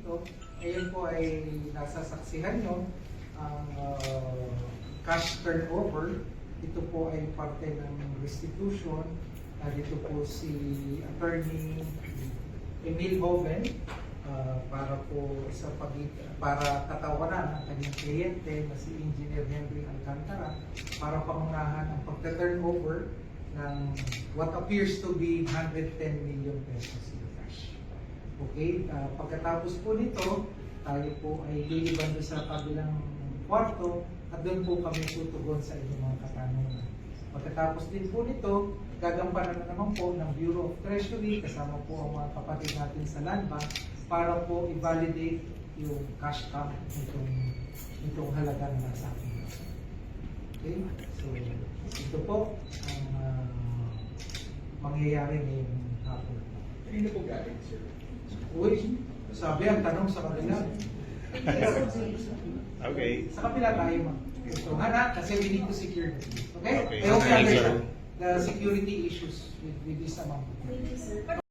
dito, ayun po ay nasasaksihan nyo ang cash turnover. Ito po ay parte ng restitution. Dito po si Attorney Emil Hoven para po para tatawanan ang kanyang kliyente na si Engineer Henry Alcantara para pangunahan ang pagka-turnover ng what appears to be 110 million pesos in cash. Okay, pagkatapos po nito, tayo po ay liliban doon sa kabilang kwarto at doon po kami tutugon sa inyong mga katanungan. Pagkatapos din po nito, gagampanan na naman po ng Bureau of Treasury kasama po ang mga kapatid natin sa Land Bank para po i-validate yung cash count nitong halagang nasa akin. Okay? So, ito po ang mangyayari ngayong hapon. Kanina po galing, sir? Uy, sabi ang tanong sa kanila. Okay. Sa kapila tayo So, kasi we need to secure it. Okay? Okay. I hope you Thank you, understand the security issues with this amount.